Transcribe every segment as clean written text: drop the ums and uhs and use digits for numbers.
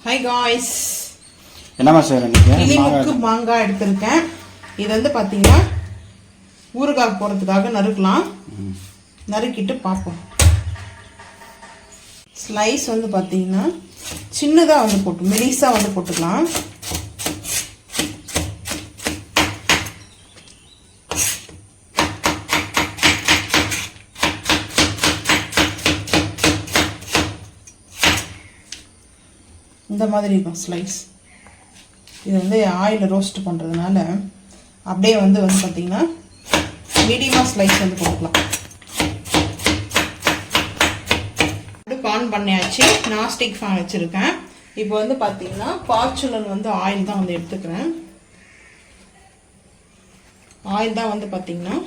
Hi guys, என்னம்மா செய்கிறேன் நீங்கள்? கிளிமுக்கு மாங்காய் எடுத்திருக்கேன். இது வந்து பார்த்தீங்கன்னா ஊறுகாய் போகிறதுக்காக நறுக்கலாம். நறுக்கிட்டு பார்ப்போம். ஸ்லைஸ் வந்து பார்த்தீங்கன்னா சின்னதாக வந்து போட்டு மெலிசாக வந்து போட்டுக்கலாம். இந்த மாதிரி இருக்கும் ஸ்லைஸ். இது வந்து ஆயிலில் ரோஸ்ட் பண்ணுறதுனால அப்படியே வந்து பார்த்திங்கன்னா மீடியமாக ஸ்லைஸ் வந்து போட்டுக்கலாம். அடுப்பு ஆன் பண்ணியாச்சு. நான்ஸ்டிக் ஃபேன் வச்சுருக்கேன். இப்போ வந்து பார்த்திங்கன்னா ஃபார்ச்சூனர் வந்து ஆயில் தான் வந்து எடுத்துக்கிறேன். ஆயில் தான் வந்து பார்த்திங்கன்னா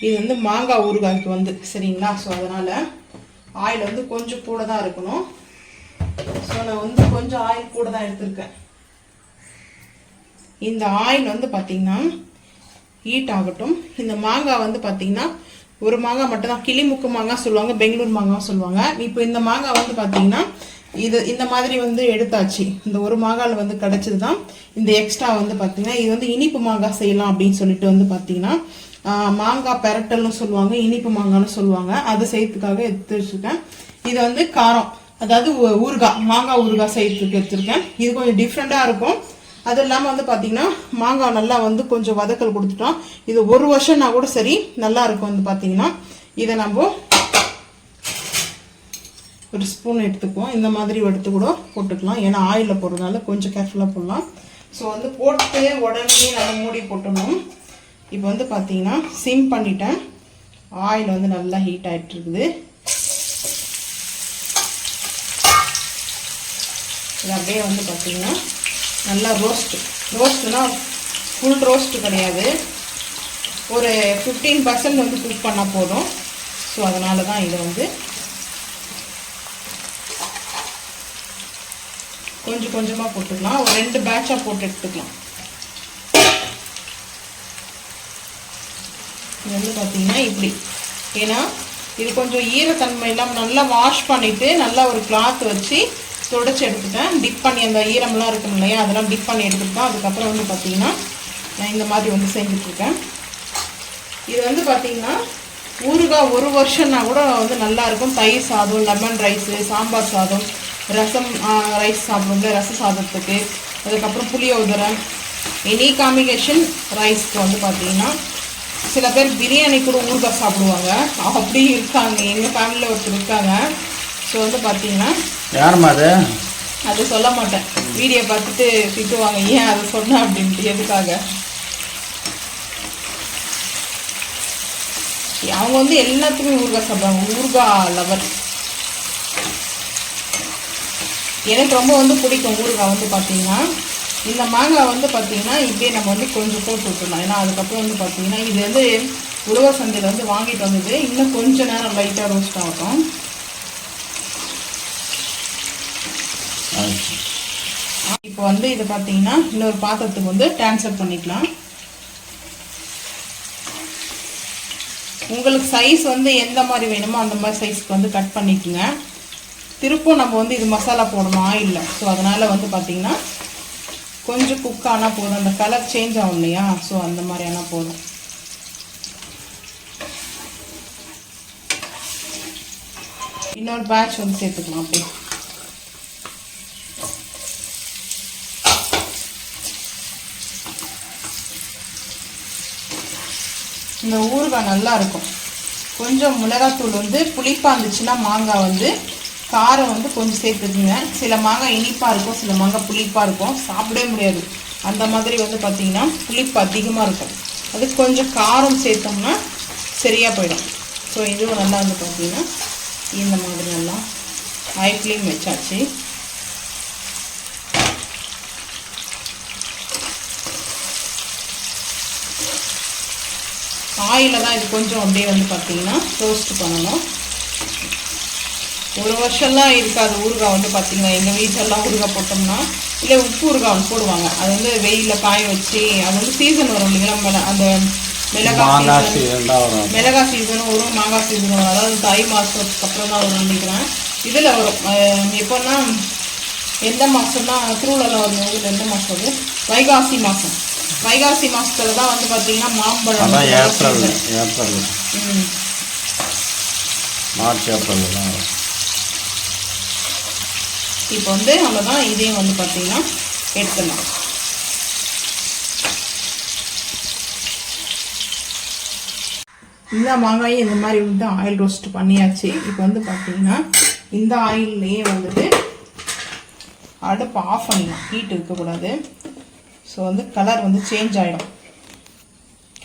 இது வந்து மாங்காய் ஊறுகாய்க்கு வந்து சரிங்களா. ஸோ அதனால் ஆயில் வந்து கொஞ்சம் கூட தான் இருக்கணும். ஸோ நான் வந்து கொஞ்சம் ஆயில் கூட தான் எடுத்திருக்கேன். இந்த ஆயில் வந்து பார்த்திங்கன்னா ஹீட் ஆகட்டும். இந்த மாங்காய் வந்து பார்த்திங்கன்னா ஒரு மாங்காய் மட்டும்தான், கிளிமுக்கு மாங்காய் சொல்லுவாங்க, பெங்களூர் மாங்காய் சொல்லுவாங்க. இப்போ இந்த மாங்காய் வந்து பார்த்திங்கன்னா இது இந்த மாதிரி வந்து எடுத்தாச்சு. இந்த ஒரு மாங்காயில் வந்து கிடச்சது தான். இந்த எக்ஸ்ட்ரா வந்து பார்த்திங்கன்னா இது வந்து இனிப்பு மாங்காய் செய்யலாம் அப்படின்னு சொல்லிட்டு வந்து பார்த்திங்கன்னா மாங்காய் பெரட்டல்னு சொல்லுவாங்க, இனிப்பு மாங்காய்னு சொல்லுவாங்க. அதை செய்யறதுக்காக எடுத்து வச்சுருக்கேன். இது வந்து காரம், அதாவது ஊறுகாய், மாங்காய் ஊறுகாய் செய்யறதுக்கு எடுத்துருக்கேன். இது கொஞ்சம் டிஃப்ரெண்ட்டாக இருக்கும். அது இல்லாமல் வந்து பார்த்திங்கன்னா மாங்காய் நல்லா வந்து கொஞ்சம் வதக்கல் கொடுத்துட்டோம். இது ஒரு வருஷம்னா கூட சரி நல்லா இருக்கும். வந்து பார்த்திங்கன்னா இதை நம்ம ஒரு ஸ்பூன் எடுத்துக்குவோம். இந்த மாதிரி எடுத்து கூட போட்டுக்கலாம். ஏன்னா ஆயிலில் போடுறதுனால கொஞ்சம் கேர்ஃபுல்லாக போடலாம். ஸோ வந்து போட்டு உடனே நம்ம மூடி போட்டணும். இப்போ வந்து பார்த்தீங்கன்னா சிம் பண்ணிட்டேன். ஆயில் வந்து நல்லா ஹீட் ஆகிட்டு இருக்குது. இது அப்படியே வந்து பார்த்தீங்கன்னா நல்லா ரோஸ்ட்னா ஃபுல் ரோஸ்ட் கிடையாது, ஒரு 15% வந்து குக் பண்ணால் போதும். ஸோ அதனால தான் இதை வந்து கொஞ்சம் கொஞ்சமாக போட்டுக்கலாம். ஒரு 2 பேட்சாக போட்டு எடுத்துக்கலாம். இது வந்து பார்த்தீங்கன்னா இப்படி, ஏன்னா இது கொஞ்சம் ஈரத்தன்மை இல்லாமல் நல்லா வாஷ் பண்ணிவிட்டு நல்லா ஒரு கிளாத் வச்சு துடைச்சி எடுத்துட்டேன். டிப் பண்ணி அந்த ஈரம்லாம் இருக்கும் இல்லையா, அதெல்லாம் டிப் பண்ணி எடுத்துக்கிட்டேன். அதுக்கப்புறம் வந்து பார்த்திங்கன்னா நான் இந்த மாதிரி வந்து செஞ்சுட்ருக்கேன். இது வந்து பார்த்திங்கன்னா ஊறுகாய் ஒரு வருஷம்னா கூட வந்து நல்லாயிருக்கும். தயிர் சாதம், லெமன் ரைஸு, சாம்பார் சாதம், ரசம் ரைஸ் சாப்பிடுவோம்ல ரச சாதத்துக்கு, அதுக்கப்புறம் புளியோதரை, எனி காம்பினேஷன் ரைஸ்க்கு வந்து பார்த்திங்கன்னா சில பேர் பிரியாணி கூட ஊறுகாய் சாப்பிடுவாங்க. அப்படி இருக்காங்க, எங்கள் ஃபேமிலியில் ஒருத்தர் இருக்காங்க. ஸோ வந்து பார்த்தீங்கன்னா யாருமா அது சொல்ல மாட்டேன், வீடியோ பார்த்துட்டு திட்டுவாங்க, ஏன் அதை சொன்னேன் அப்படின்ட்டு. எதுக்காக அவங்க வந்து எல்லாத்துக்குமே ஊறுகாய் சாப்பிடுவாங்க, ஊறுகாய் லவர். எனக்கு ரொம்ப வந்து பிடிக்கும் ஊறுகாய். வந்து பார்த்தீங்கன்னா இந்த மாங்காய் வந்து பார்த்திங்கன்னா இப்படியே நம்ம வந்து கொஞ்சம் போட்டு விட்டுடலாம். ஏன்னா அதுக்கப்புறம் வந்து பார்த்திங்கன்னா இது வந்து உழவர் சந்தையில் வந்து வாங்கிட்டு வந்தது. இன்னும் கொஞ்சம் நேரம் லைட்டாக ரோஸ்ட் ஆகும். இப்போ வந்து இதை பார்த்திங்கன்னா இன்னொரு பாத்திரத்துக்கு வந்து ட்ரான்ஸ்ஃபர் பண்ணிக்கலாம். உங்களுக்கு சைஸ் வந்து எந்த மாதிரி வேணுமோ அந்த மாதிரி சைஸ்க்கு வந்து கட் பண்ணிக்கோங்க. திருப்பும் நம்ம வந்து இது மசாலா போடணும் ஆயிலில். ஸோ அதனால் வந்து பார்த்திங்கன்னா கொஞ்சம் குக் ஆனால் போதும். அந்த கலர் சேஞ்ச் ஆகும் இல்லையா, ஸோ அந்த மாதிரி ஆனால் போதும். இன்னொரு பேட்ச் வந்து சேர்த்துக்கலாம். அப்படி இந்த ஊறுகாய் நல்லா இருக்கும். கொஞ்சம் மிளகாத்தூள் வந்து புளிப்பாக இருந்துச்சுன்னா மாங்காய் வந்து காரம் வந்து கொஞ்சம் சேர்த்துக்குங்க. சில மாங்காய் இனிப்பாக இருக்கும், சில மாங்காய் புளிப்பாக இருக்கும், சாப்பிடவே முடியாது. அந்த மாதிரி வந்து பார்த்திங்கன்னா புளிப்பு அதிகமாக இருக்கும். அது கொஞ்சம் காரம் சேர்த்தோம்னா சரியாக போயிடும். ஸோ இதுவும் நல்லா வந்து பார்த்திங்கன்னா இந்த மாதிரி நல்லா ஹை ஃப்ளேம் வச்சாச்சு. ஆயிலில் தான் இது கொஞ்சம் அப்படியே வந்து பார்த்திங்கன்னா ரோஸ்ட் பண்ணணும். ஒரு வருஷம்லாம் இருக்காது ஊறுகாய். வந்து பார்த்திங்கன்னா எங்கள் வீட்டிலலாம் ஊறுகாய் போட்டோம்னா இல்லை உப்பு ஊறுகாய் போடுவாங்க. அது வந்து வெயிலில் காய வச்சு, அது வந்து சீசன் வரும் இல்லைங்களா, அந்த மிளகாய் சீசனும் வரும், மாங்காய் சீசனும் வரும். அதாவது தை மாதத்துக்கு அப்புறம் தான் வரும் நினைக்கிறேன். இதில் வரும். எப்போன்னா எந்த மாதம்னா திருவிழாவில் வரும். இதில் எந்த மாதம் அது? வைகாசி மாதம். வைகாசி மாதத்துல தான் வந்து பார்த்தீங்கன்னா மாம்பழம். ஏப்ரல் மார்ச் ஏப்ரல் தான். இப்போ வந்து அவ்வளோதான். இதையும் வந்து பார்த்தீங்கன்னா எடுத்துடலாம். இந்த மாங்காயும் இந்த மாதிரி வந்து ஆயில் ரோஸ்ட் பண்ணியாச்சு. இப்போ வந்து பார்த்தீங்கன்னா இந்த ஆயில்லையே வந்துட்டு அடுப்பு ஆஃப் பண்ணிடலாம். ஹீட் இருக்கக்கூடாது. ஸோ வந்து கலர் வந்து சேஞ்ச் ஆகிடும்.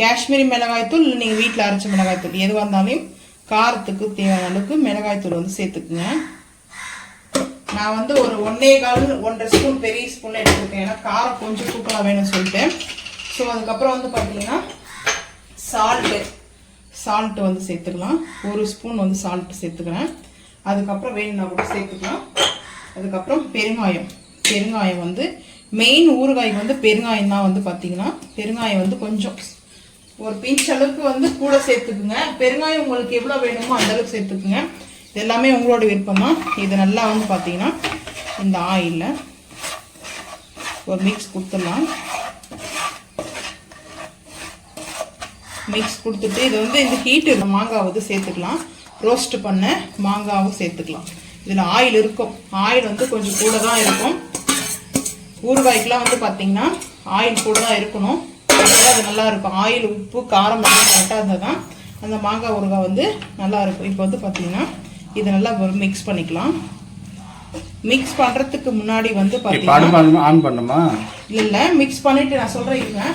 காஷ்மீரி மிளகாய்த்தூள் இல்லை நீங்கள் வீட்டில் அரைச்ச மிளகாய்த்தூள் எதுவாக இருந்தாலும் காரத்துக்கு தேவையான அளவுக்கு மிளகாய்த்தூள் வந்து சேர்த்துக்குங்க. நான் வந்து ஒரு 1.25 ஸ்பூன் பெரிய ஸ்பூனில் எடுத்துருக்கேன். ஏன்னா காரம் கொஞ்சம் தூக்கலாக வேணும்னு சொல்லிட்டு. ஸோ அதுக்கப்புறம் வந்து பார்த்தீங்கன்னா சால்ட்டு வந்து சேர்த்துக்கலாம். 1 ஸ்பூன் வந்து சால்ட்டு சேர்த்துக்கிறேன். அதுக்கப்புறம் வேணும்னா கூட சேர்த்துக்கலாம். அதுக்கப்புறம் பெருங்காயம் வந்து மெயின் ஊறுகாய்க்கு வந்து பெருங்காயம் தான் வந்து பார்த்தீங்கன்னா பெருங்காயம் வந்து கொஞ்சம் ஒரு பிஞ்ச் அளவுக்கு வந்து கூட சேர்த்துக்குங்க. பெருங்காயம் உங்களுக்கு எவ்வளோ வேணுமோ அந்த அளவுக்கு சேர்த்துக்குங்க. இது எல்லாமே உங்களோட விருப்பம் தான். இது நல்லா வந்து பார்த்தீங்கன்னா இந்த ஆயிலில் ஒரு மிக்ஸ் கொடுத்துடலாம். மிக்ஸ் கொடுத்துட்டு இது வந்து இந்த ஹீட்டு மாங்காய் வந்து சேர்த்துக்கலாம். ரோஸ்ட் பண்ண மாங்காவும் சேர்த்துக்கலாம். இதில் ஆயில் இருக்கும். ஆயில் வந்து கொஞ்சம் கூட தான் இருக்கும். ஊறுகாய்க்கெலாம் வந்து பார்த்தீங்கன்னா ஆயில் கூட தான் இருக்கணும். அது நல்லா இருக்கும். ஆயில், உப்பு, காரம் எல்லாம் கரெக்டாக இருந்தால் தான் அந்த மாங்காய் ஊறுகாய் வந்து நல்லா இருக்கும். இப்போ வந்து பார்த்தீங்கன்னா இதை நல்லா மிக்ஸ் பண்ணிக்கலாம். மிக்ஸ் பண்ணுறதுக்கு முன்னாடி வந்து பார்த்தீங்கன்னா ஆன் பண்ணுமா? இல்லை, மிக்ஸ் பண்ணிவிட்டு நான் சொல்கிறேன்.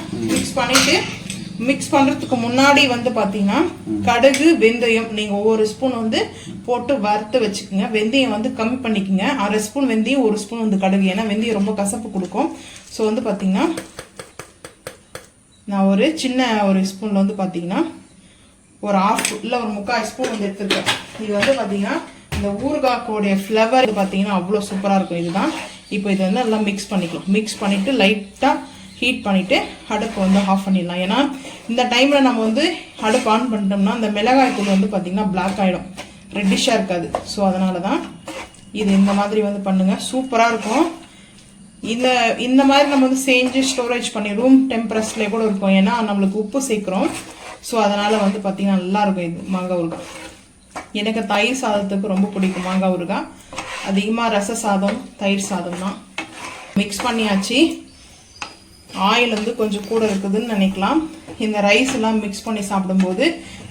மிக்ஸ் பண்ணுறதுக்கு முன்னாடி வந்து பார்த்தீங்கன்னா கடுகு, வெந்தயம் நீங்கள் ஒவ்வொரு ஸ்பூன் வந்து போட்டு வறுத்து வச்சுக்கோங்க. வெந்தயம் வந்து கம்மி பண்ணிக்கோங்க. 1/2 ஸ்பூன் வெந்தயம், 1 ஸ்பூன் வந்து கடுகு. ஏன்னா வெந்தயம் ரொம்ப கசப்பு கொடுக்கும். ஸோ வந்து பார்த்தீங்கன்னா நான் ஒரு சின்ன ஸ்பூனில் வந்து பார்த்தீங்கன்னா ஒரு 1/2 இல்லை ஒரு 3/4 ஸ்பூன் வந்து எடுத்துருக்கேன். இது வந்து பார்த்தீங்கன்னா இந்த ஊறுகாய்க்கோடைய ஃப்ளவர் பார்த்தீங்கன்னா அவ்வளோ சூப்பராக இருக்கும். இதுதான். இப்போ இதை வந்து நல்லா மிக்ஸ் பண்ணிக்கலாம். மிக்ஸ் பண்ணிவிட்டு லைட்டாக ஹீட் பண்ணிவிட்டு அடுப்பு வந்து ஆஃப் பண்ணிடலாம். ஏன்னா இந்த டைமில் நம்ம வந்து அடுப்பு ஆன் பண்ணிட்டோம்னா அந்த மிளகாய் தூள் வந்து பார்த்திங்கன்னா பிளாக் ஆகிடும், ரெட்டிஷாக இருக்காது. ஸோ அதனால தான் இது இந்த மாதிரி வந்து பண்ணுங்கள். சூப்பராக இருக்கும். இந்த மாதிரி நம்ம வந்து செஞ்சு ஸ்டோரேஜ் பண்ணி ரூம் டெம்பரேச்சர்லேயே கூட இருக்கும். ஏன்னா நம்மளுக்கு உப்பு சேர்க்குறோம். ஸோ அதனால் வந்து பார்த்திங்கன்னா நல்லாயிருக்கும் இது மாங்காய் ஊறுகாய். எனக்கு தயிர் சாதத்துக்கு ரொம்ப பிடிக்கும் மாங்காய் ஊறுகாய். அதிகமாக ரச சாதம், தயிர் சாதம் தான். மிக்ஸ் பண்ணியாச்சு. ஆயில் வந்து கொஞ்சம் கூட இருக்குதுன்னு நினைக்கலாம். இந்த ரைஸ் எல்லாம் மிக்ஸ் பண்ணி சாப்பிடும்போது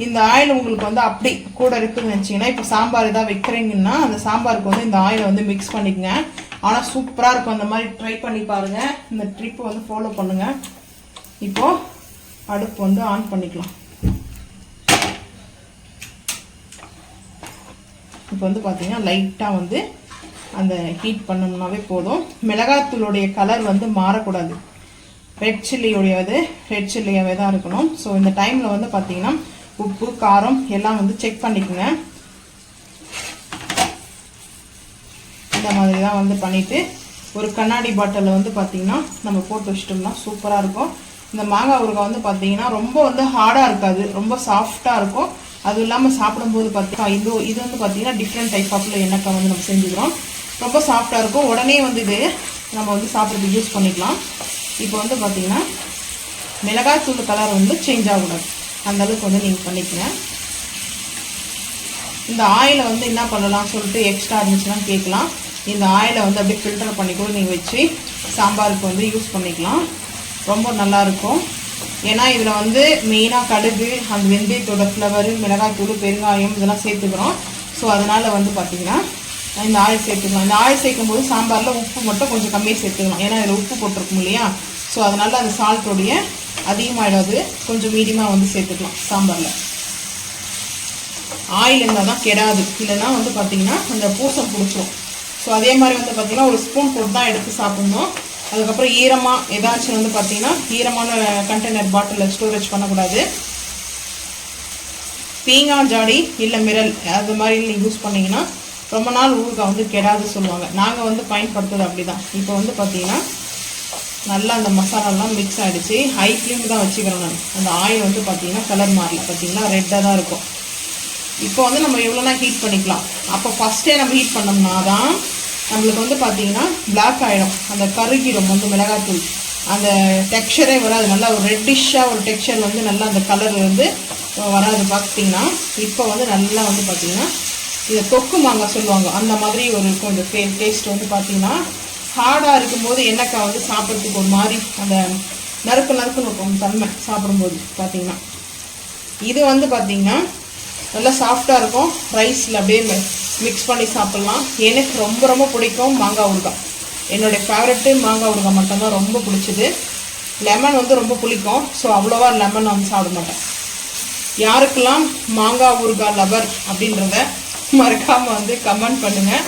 இந்த ஆயில் உங்களுக்கு வந்து அப்படி கூட இருக்குதுன்னு நினச்சிங்கன்னா, இப்போ சாம்பார் ஏதாவது வைக்கிறீங்கன்னா அந்த சாம்பாருக்கு வந்து இந்த ஆயிலை வந்து மிக்ஸ் பண்ணிக்கங்க. ஆனால் சூப்பராக இருக்கும். அந்த மாதிரி ட்ரை பண்ணி பாருங்கள். இந்த ட்ரிப்பை வந்து ஃபாலோ பண்ணுங்கள். இப்போது அடுப்பு வந்து ஆன் பண்ணிக்கலாம். இப்போ வந்து பார்த்தீங்கன்னா லைட்டாக வந்து அந்த ஹீட் பண்ணோம்னாவே போதும். மிளகாத்தூளுடைய கலர் வந்து மாறக்கூடாது. ரெட் சில்லியாகவே தான் இருக்கணும். ஸோ இந்த டைமில் வந்து பார்த்தீங்கன்னா உப்பு, காரம் எல்லாம் வந்து செக் பண்ணிக்கோங்க. இந்த மாதிரி தான் வந்து பண்ணிவிட்டு ஒரு கண்ணாடி பாட்டிலில் வந்து பார்த்திங்கன்னா நம்ம போட்டு வச்சிட்டோம்னா சூப்பராக இருக்கும். இந்த மாங்காய் ஊறுகாய் வந்து பார்த்திங்கன்னா ரொம்ப வந்து ஹார்டாக இருக்காது, ரொம்ப சாஃப்டாக இருக்கும். அதுவும் இல்லாமல் சாப்பிடும்போது பார்த்தீங்கன்னா இது வந்து பார்த்திங்கன்னா டிஃப்ரெண்ட் டைப் ஆஃப்ல எண்ணெய் வந்து நம்ம செஞ்சுக்கிறோம். ரொம்ப சாஃப்டாக இருக்கும். உடனே வந்து இது நம்ம வந்து சாப்பிட்றதுக்கு யூஸ் பண்ணிக்கலாம். இப்போ வந்து பார்த்தீங்கன்னா மிளகாய் தூள் கலர் வந்து சேஞ்ச் ஆகக்கூடாது, அந்தளவுக்கு வந்து நீங்கள் பண்ணிக்கங்க. இந்த ஆயிலை வந்து என்ன பண்ணலாம் சொல்லிட்டு எக்ஸ்ட்ரா இருந்துச்சுன்னா கேட்கலாம். இந்த ஆயிலை வந்து அப்படியே ஃபில்டர் பண்ணி கூட நீங்கள் வச்சு சாம்பாருக்கு வந்து யூஸ் பண்ணிக்கலாம். ரொம்ப நல்லாயிருக்கும். ஏன்னா இதில் வந்து மெயினாக கடுகு, அந்த வெந்தயத்தோட ஃப்ளவரு, மிளகாய்த்தூள், பெருங்காயம் இதெல்லாம் சேர்த்துக்கிறோம். ஸோ அதனால் வந்து பார்த்திங்கன்னா இந்த ஆயில் சேர்த்துக்கலாம். இந்த ஆயில் சேர்க்கும் போது சாம்பாரில் உப்பு மட்டும் கொஞ்சம் கம்மியாக சேர்த்துக்கலாம். ஏன்னா இதில் உப்பு போட்டிருக்கும் இல்லையா. ஸோ அதனால் அந்த சால்ட்டோடைய அதிகமாகிடாது, கொஞ்சம் மீடியமாக வந்து சேர்த்துக்கலாம் சாம்பாரில். ஆயில் இருந்தால் தான் கெடாது, இல்லைன்னா வந்து பார்த்திங்கன்னா அந்த பூசம் பிடிச்சிரும். ஸோ அதே மாதிரி வந்து பார்த்திங்கன்னா ஒரு ஸ்பூன் போட்டு தான் எடுத்து சாப்பிட்ணும். அதுக்கப்புறம் ஈரமாக ஏதாச்சும் வந்து பார்த்திங்கன்னா ஈரமான கண்டெய்னர் பாட்டிலில் ஸ்டோரேஜ் பண்ணக்கூடாது. பீங்காய் ஜாடி இல்லை மிரல் அது மாதிரி நீங்கள் யூஸ் பண்ணிங்கன்னா ரொம்ப நாள் ஊறுகாய் வந்து கெடாது சொல்லுவாங்க. நாங்கள் வந்து பயன்படுத்துறது அப்படி தான். இப்போ வந்து பார்த்திங்கன்னா நல்லா அந்த மசாலாலாம் மிக்ஸ் ஆகிடுச்சு. ஹை ஃப்ளேம் தான் வச்சுக்கிறேன் நான். அந்த ஆயில் வந்து பார்த்திங்கன்னா கலர் மாறல, பார்த்திங்கன்னா ரெட்டாக தான் இருக்கும். இப்போ வந்து நம்ம எவ்வளோனா ஹீட் பண்ணிக்கலாம். அப்போ ஃபஸ்ட்டே நம்ம ஹீட் பண்ணோம்னா தான் நம்மளுக்கு வந்து பார்த்தீங்கன்னா பிளாக் ஆகிடும், அந்த கருகிடும் வந்து மிளகாத்தூள் அந்த டெக்ஸ்சரே வராது. நல்லா ஒரு ரெட்டிஷாக ஒரு டெக்ஸ்சர் வந்து நல்லா அந்த கலர் வந்து வராது பார்த்தீங்கன்னா. இப்போ வந்து நல்லா வந்து பார்த்தீங்கன்னா இதை தொக்கு மாங்காய் சொல்லுவாங்க, அந்த மாதிரி ஒரு இருக்கும். இந்த டேஸ்ட் வந்து பார்த்தீங்கன்னா ஹார்டாக இருக்கும்போது எண்ணெய்க்காய் வந்து சாப்பிட்றதுக்கு ஒரு மாதிரி அந்த நறுக்குன்னு இருக்கும் தன்மை சாப்பிடும்போது பார்த்தீங்கன்னா. இது வந்து பார்த்தீங்கன்னா நல்லா சாஃப்டாக இருக்கும், ரைஸில் அப்படியே மிக்ஸ் பண்ணி சாப்பிட்லாம். எனக்கு ரொம்ப ரொம்ப பிடிக்கும் மாங்காய் ஊறுகாய். என்னுடைய ஃபேவரெட்டு மாங்காய் ஊறுகாய் மட்டும்தான் ரொம்ப பிடிச்சிது. லெமன் வந்து ரொம்ப பிடிக்கும், ஸோ அவ்வளோவா லெமன் வந்து சாப்பிட மாட்டேன். யாருக்கெல்லாம் மாங்காய் ஊறுகாய் லவர் அப்படின்றத மறக்காமல் வந்து கமெண்ட் பண்ணுங்கள்.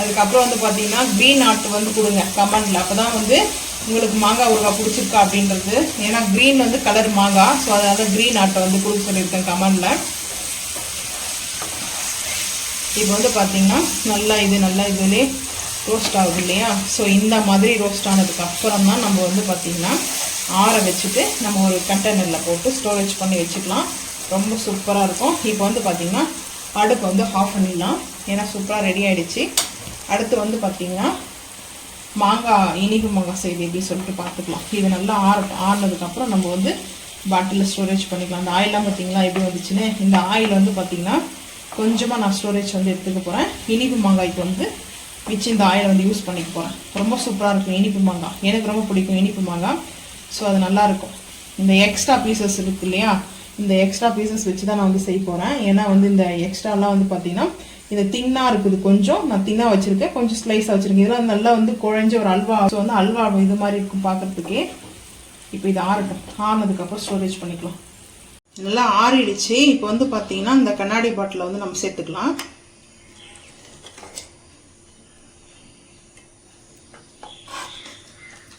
அதுக்கப்புறம் வந்து பார்த்தீங்கன்னா க்ரீன் ஆர்ட் வந்து கொடுங்க கமெண்டில். அப்போ தான் வந்து உங்களுக்கு மாங்காய் ஊறுகாய் பிடிச்சிருக்கா அப்படின்றது. ஏன்னா க்ரீன் வந்து கலர் மாங்காய், ஸோ அதனால க்ரீன் ஆர்ட்டை வந்து கொடுக்க சொல்லியிருக்கேன் கமெண்டில். இப்போ வந்து பார்த்தீங்கன்னா நல்லா இதுலேயே ரோஸ்ட் ஆகுது இல்லையா? ஸோ இந்த மாதிரி ரோஸ்ட் ஆனதுக்கு அப்புறம் தான் நம்ம வந்து பார்த்திங்கன்னா ஆற வச்சுட்டு நம்ம ஒரு கண்டெய்னரில் போட்டு ஸ்டோரேஜ் பண்ணி வச்சுக்கலாம். ரொம்ப சூப்பராக இருக்கும். இப்போ வந்து பார்த்திங்கன்னா அடுப்பு வந்து ஆஃப் பண்ணிடலாம், ஏன்னா சூப்பராக ரெடி ஆகிடுச்சு. அடுத்து வந்து பார்த்திங்கன்னா மாங்காய் இனிப்பு மாங்காய் செய்து எப்படி சொல்லிட்டு பார்த்துக்கலாம். இது நல்லா ஆறினதுக்கப்புறம் நம்ம வந்து பாட்டிலில் ஸ்டோரேஜ் பண்ணிக்கலாம். அந்த ஆயிலெலாம் பார்த்திங்களா எப்படி வந்துச்சுன்னு. இந்த ஆயில் வந்து பார்த்திங்கன்னா கொஞ்சமாக நான் ஸ்டோரேஜ் வந்து எடுத்துக்க போகிறேன். இனிப்பு மாங்காய்க்கு வந்து மிச்சம் இந்த ஆயில் வந்து யூஸ் பண்ணிக்க போகிறேன். ரொம்ப சூப்பராக இருக்கும் இனிப்பு மாங்காய், எனக்கு ரொம்ப பிடிக்கும் இனிப்பு மாங்காய். ஸோ அது நல்லாயிருக்கும். இந்த எக்ஸ்ட்ரா பீசஸ் இருக்குது இல்லையா, இந்த எக்ஸ்ட்ரா பீசஸ் வச்சு தான் நான் வந்து செய்ய போகிறேன். ஏன்னா வந்து இந்த எக்ஸ்ட்ராலாம் வந்து பார்த்திங்கன்னா இந்த தின்னாக இருக்குது, கொஞ்சம் நான் தின்னாக வச்சுருக்கேன், கொஞ்சம் ஸ்லைஸாக வச்சுருக்கேன். இதெல்லாம் நல்லா வந்து குழஞ்ச ஒரு அல்வா, ஸோ வந்து அல்வா இது மாதிரி இருக்கும் பார்க்குறதுக்கே. இப்போ இது ஆறட்டும், ஆறினதுக்கப்புறம் ஸ்டோரேஜ் பண்ணிக்கலாம். நல்லா ஆறிடுச்சு. இப்போ வந்து பார்த்தீங்கன்னா இந்த கண்ணாடி பாட்டில் வந்து நம்ம சேர்த்துக்கலாம்.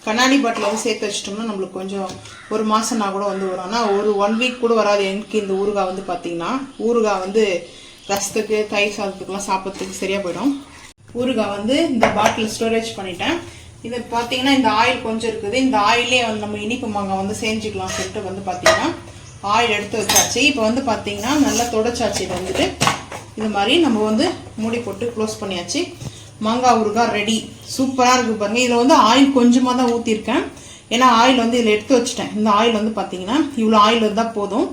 கண்ணாடி பாட்டில் வந்து சேர்த்து வச்சிட்டோம்னா நம்மளுக்கு கொஞ்சம் ஒரு மாதம்னா கூட வந்து வரும். ஆனால் ஒரு 1 வீக் கூட வராது எனக்கு இந்த ஊறுகாய் வந்து பார்த்தீங்கன்னா. ஊறுகாய் வந்து ரசத்துக்கு தயிர் சாதத்துக்குலாம் சாப்பிட்றதுக்கு சரியாக போயிடும். ஊறுகாய் வந்து இந்த பாட்டில் ஸ்டோரேஜ் பண்ணிட்டேன். இது பார்த்தீங்கன்னா இந்த ஆயில் கொஞ்சம் இருக்குது, இந்த ஆயிலே வந்து நம்ம இனிப்பு மாங்காய் வந்து செஞ்சுக்கலாம் சொல்லிட்டு வந்து பார்த்தீங்கன்னா ஆயில் எடுத்து வச்சாச்சு. இப்போ வந்து பார்த்தீங்கன்னா நல்லா தொடச்சாச்சு. இது வந்துட்டு இது மாதிரி நம்ம வந்து மூடி போட்டு க்ளோஸ் பண்ணியாச்சு. மாங்காய் ஊறுகாய் ரெடி. சூப்பராக இருக்குது பாருங்கள். இதில் வந்து ஆயில் கொஞ்சமாக தான் ஊற்றிருக்கேன், ஏன்னா ஆயில் வந்து இதில் எடுத்து வச்சுட்டேன். இந்த ஆயில் வந்து பார்த்தீங்கன்னா இவ்வளோ ஆயில் இருந்தால் போதும்.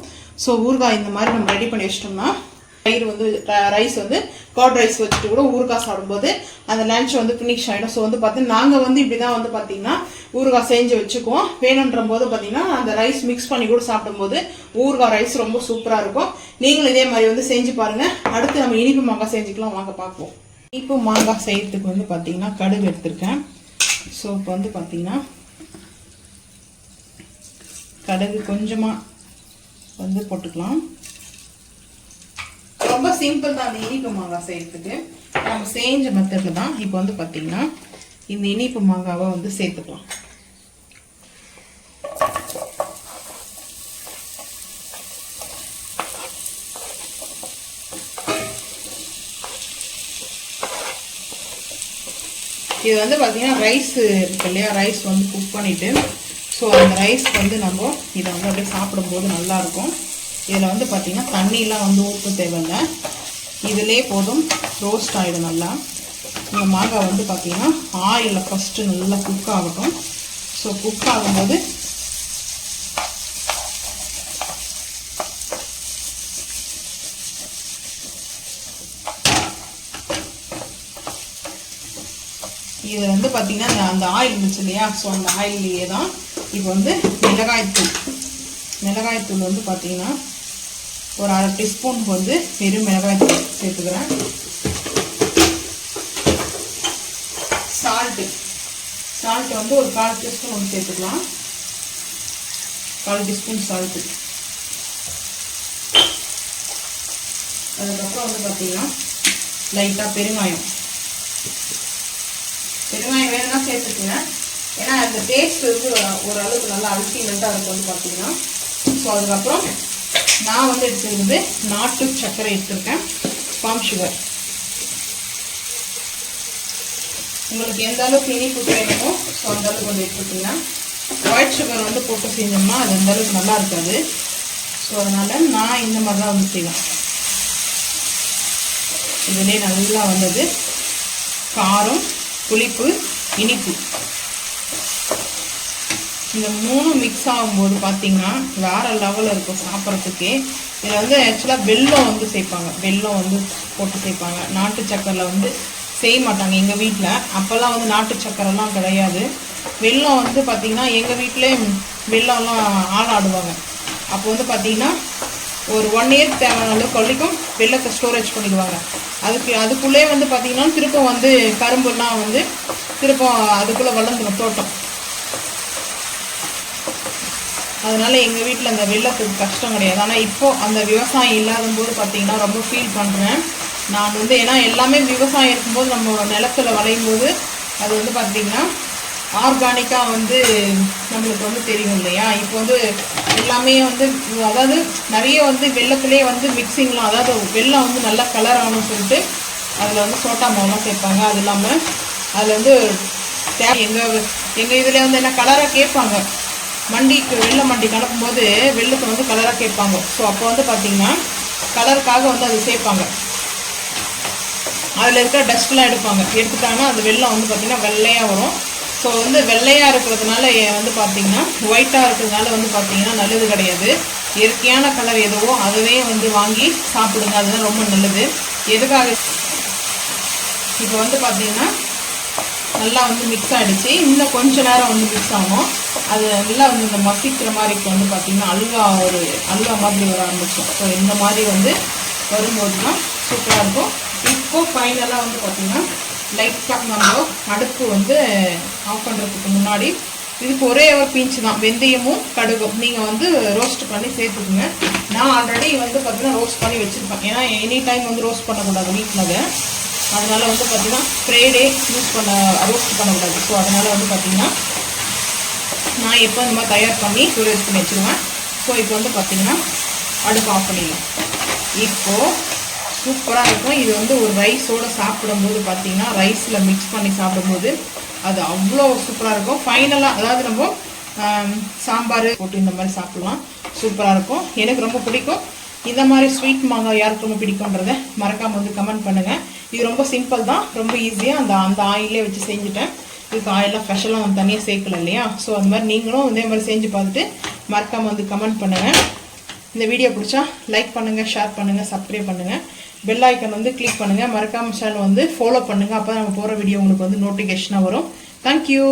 ஸோ ஊறுகாய் இந்த மாதிரி நம்ம ரெடி பண்ணி வச்சிட்டோம்னா தயிர் வந்து ரைஸ் வந்து கர்ட் ரைஸ் வச்சுட்டு கூட ஊறுகாய் சாப்பிடும்போது அந்த லஞ்ச் வந்து ஃபினிஷ் ஆகிடும். ஸோ வந்து பார்த்தீங்கன்னா நாங்கள் வந்து இப்படி தான் வந்து பார்த்தீங்கன்னா ஊறுகாய் செஞ்சு வச்சுக்குவோம். வேணுன்ற போது பார்த்தீங்கன்னா அந்த ரைஸ் மிக்ஸ் பண்ணி கூட சாப்பிடும்போது ஊறுகாய் ரைஸ் ரொம்ப சூப்பராக இருக்கும். நீங்களும் இதே மாதிரி வந்து செஞ்சு பாருங்கள். அடுத்து நம்ம இனிப்பு மாங்காய் செஞ்சுக்கலாம், வாங்க பார்ப்போம். இனிப்பு மாங்காய் செய்யறதுக்கு வந்து பார்த்தீங்கன்னா கடுகு எடுத்திருக்கேன். ஸோ இப்போ வந்து பார்த்தீங்கன்னா கடுகு கொஞ்சமாக வந்து போட்டுக்கலாம். ரொம்ப சிம்பிள் தான் அந்த இனிப்பு மாங்காய் செய்யறதுக்கு, நம்ம செஞ்ச மெத்தடில் தான். இப்போ வந்து பார்த்தீங்கன்னா இந்த இனிப்பு மாங்காவை வந்து சேர்த்துக்கலாம். இது வந்து பார்த்தீங்கன்னா ரைஸ் இருக்கு இல்லையா, ரைஸ் வந்து குக் பண்ணிவிட்டு ஸோ அந்த ரைஸ் வந்து நம்ம இதை வந்து அப்படியே சாப்பிடும்போது நல்லாயிருக்கும். இதில் வந்து பார்த்திங்கன்னா தண்ணியெலாம் வந்து ஊற்ற தேவையில்லை, இதிலே போதும், ரோஸ்ட் ஆகிடும் நல்லா. இந்த மாங்காய் வந்து பார்த்திங்கன்னா ஆயிலில் ஃபஸ்ட்டு நல்லா குக் ஆகட்டும். ஸோ குக் ஆகும்போது இது வந்து பார்த்திங்கன்னா அந்த ஆயில் இருந்துச்சு இல்லையா, ஸோ அந்த ஆயிலேயே தான் இப்போ வந்து மிளகாய்த்தூள் வந்து பார்த்திங்கன்னா ஒரு 1/2 டீஸ்பூனுக்கு வந்து வெறும் மிளகாய்த்தூள் சேர்த்துக்கிறேன். சால்ட்டு வந்து ஒரு 1/4 டீஸ்பூன் வந்து சேர்த்துக்கலாம். 1/4 டீஸ்பூன் சால்ட்டு. அதுக்கப்புறம் வந்து பார்த்திங்கன்னா லைட்டாக பெருங்காயம் வேணும்னா சேர்த்துக்குங்க, ஏன்னா அந்த டேஸ்ட் வந்து ஓரளவுக்கு நல்லா அல்டிமேட்டாக இருக்கும் வந்து பார்த்தீங்கன்னா. ஸோ அதுக்கப்புறம் நான் வந்து எடுத்துக்கிறது நாட்டு சர்க்கரை எடுத்துருக்கேன், பாம் சுகர். உங்களுக்கு எந்த அளவுக்கு இனிப்பு வேணுமோ ஸோ அந்த அளவுக்கு வந்து எடுத்துக்கிங்கன்னா. ஒயிட் சுகர் வந்து போட்டு செஞ்சோம்னா அது அந்த அளவுக்கு நல்லா இருக்காது. ஸோ அதனால் நான் இந்த மாதிரி தான் வந்து செய்வேன். இதுலேயே நல்லா வந்தது. காரம், புளிப்பு, இனிப்பு இந்த 3 மிக்ஸ் ஆகும்போது பார்த்தீங்கன்னா வேறு லெவலில் இருக்கும் சாப்பிட்றதுக்கே. இதில் வந்து ஆக்சுவலாக வெல்லம் வந்து சேர்ப்பாங்க, வெல்லம் வந்து போட்டு சேர்ப்பாங்க. நாட்டு சக்கரையில் வந்து செய்ய மாட்டாங்க எங்கள் வீட்டில். அப்போல்லாம் வந்து நாட்டு சக்கரைலாம் கிடையாது. வெல்லம் வந்து பார்த்திங்கன்னா எங்கள் வீட்டிலே வெல்லம்லாம் ஆடுவாங்க. அப்போ வந்து பார்த்திங்கன்னா ஒரு 1 இயர் தேவையான அளவுக்கு வரைக்கும் வெல்லத்தை ஸ்டோரேஜ் பண்ணிடுவாங்க. அதுக்குள்ளே வந்து பார்த்திங்கன்னா திருப்பம் வந்து கரும்புலாம் வந்து திருப்பம் அதுக்குள்ளே வளர்ந்துடும் தோட்டம். அதனால் எங்கள் வீட்டில் அந்த வெள்ளத்துக்கு கஷ்டம் கிடையாது. ஆனால் இப்போது அந்த விவசாயம் இல்லாத போது பார்த்திங்கன்னா ரொம்ப ஃபீல் பண்ணுறேன் நான் வந்து. ஏன்னா எல்லாமே விவசாயம் இருக்கும்போது நம்ம நிலத்தில் விளையும் போது அது வந்து பார்த்திங்கன்னா ஆர்கானிக்காக வந்து நம்மளுக்கு வந்து தெரியும் இல்லையா. இப்போ வந்து எல்லாமே வந்து அதாவது நிறைய வந்து வெள்ளத்துலேயே வந்து மிக்சிங்லாம், அதாவது வெள்ளம் வந்து நல்லா கலர் ஆகணும்னு சொல்லிட்டு அதில் வந்து சோட்டா மாவுலாம் சேர்ப்பாங்க. அது இல்லாமல் அதில் வந்து எங்கள் இதில் வந்து என்ன கலராக கேட்பாங்க. மண்டிக்கு வெள்ளை மண்டிக்கு அனுப்பும்போது வெள்ளத்தை வந்து கலராக கேட்பாங்க. ஸோ அப்போ வந்து பார்த்திங்கன்னா கலருக்காக வந்து அது சேர்ப்பாங்க. அதில் இருக்கிற டஸ்ட்லாம் எடுத்துட்டாங்கன்னா அது வெள்ளம் வந்து பார்த்திங்கன்னா வெள்ளையாக வரும். ஸோ வந்து வெள்ளையாக இருக்கிறதுனால வந்து பார்த்திங்கன்னா ஒயிட்டாக இருக்கிறதுனால வந்து பார்த்திங்கன்னா நல்லது கிடையாது. இயற்கையான கலர் எதுவோ அதுவே வந்து வாங்கி சாப்பிடுங்க, அதுதான் ரொம்ப நல்லது. எதுக்காக இப்போ வந்து பார்த்திங்கன்னா நல்லா வந்து மிக்ஸ் ஆகிடுச்சு. இன்னும் கொஞ்சம் நேரம் வந்து மிக்ஸ் ஆகும். அது நல்லா வந்து இந்த மசிக்கிற மாதிரி இப்போ வந்து பார்த்திங்கன்னா அல்வா மாதிரி வர ஆரம்பிச்சோம். ஸோ இந்த மாதிரி வந்து வரும்போது தான் சூப்பராக இருக்கும். இப்போது ஃபைனலாக வந்து பார்த்திங்கன்னா லைட்டாக நம்ம அடுப்பு வந்து ஆஃப் பண்ணுறதுக்கு முன்னாடி இதுக்கு ஒரே ஒரு பீன்ச்சு தான் வெந்தயமும் கடுகும் நீங்கள் வந்து ரோஸ்ட் பண்ணி சேர்த்துக்குங்க. நான் ஆல்ரெடி வந்து பார்த்திங்கன்னா ரோஸ்ட் பண்ணி வச்சுருப்பேன். ஏன்னா எனி டைம் வந்து ரோஸ்ட் பண்ணக்கூடாது வீட்டில் அதை. அதனால் வந்து பார்த்திங்கன்னா ஃப்ரைடே ரோஸ்ட் பண்ணக்கூடாது. ஸோ அதனால் வந்து பார்த்திங்கன்னா நான் எப்போ இந்த மாதிரி தயார் பண்ணி ஸ்டோரேஜ் பண்ணி வச்சுருவேன். ஸோ இப்போ வந்து பார்த்திங்கன்னா அடுப்பு ஆஃப் பண்ணிடலாம். இப்போது சூப்பராக இருக்கும். இது வந்து ஒரு ரைஸோடு சாப்பிடும்போது பார்த்திங்கன்னா ரைஸில் மிக்ஸ் பண்ணி சாப்பிடும்போது அது அவ்வளோ சூப்பராக இருக்கும். ஃபைனலாக அதாவது நம்ம சாம்பார் போட்டு இந்த மாதிரி சாப்பிட்லாம், சூப்பராக இருக்கும். எனக்கு ரொம்ப பிடிக்கும். இந்த மாதிரி ஸ்வீட் மாங்காய் யாருக்கு ரொம்ப பிடிக்கும்ன்றதை மறக்காமல் வந்து கமெண்ட் பண்ணுங்கள். இது ரொம்ப சிம்பிள் தான், ரொம்ப ஈஸியாக அந்த ஆயிலே வச்சு செஞ்சுட்டேன். இதுக்கு ஆயிலெலாம் ஸ்பெஷலாக வந்து தனியாக சேர்க்கல இல்லையா. ஸோ அந்த மாதிரி நீங்களும் இதே மாதிரி செஞ்சு பார்த்துட்டு மறக்காமல் வந்து கமெண்ட் பண்ணுங்கள். இந்த வீடியோ பிடிச்சா லைக் பண்ணுங்கள், ஷேர் பண்ணுங்கள், சப்ஸ்கிரைப் பண்ணுங்கள், பெல் ஐக்கன் வந்து கிளிக் பண்ணுங்கள். மறக்காமல் சேனல் வந்து ஃபாலோ பண்ணுங்கள். அப்போ தான் நம்ம போகிற வீடியோ உங்களுக்கு வந்து நோட்டிஃபிகேஷனாக வரும். தேங்க்யூ.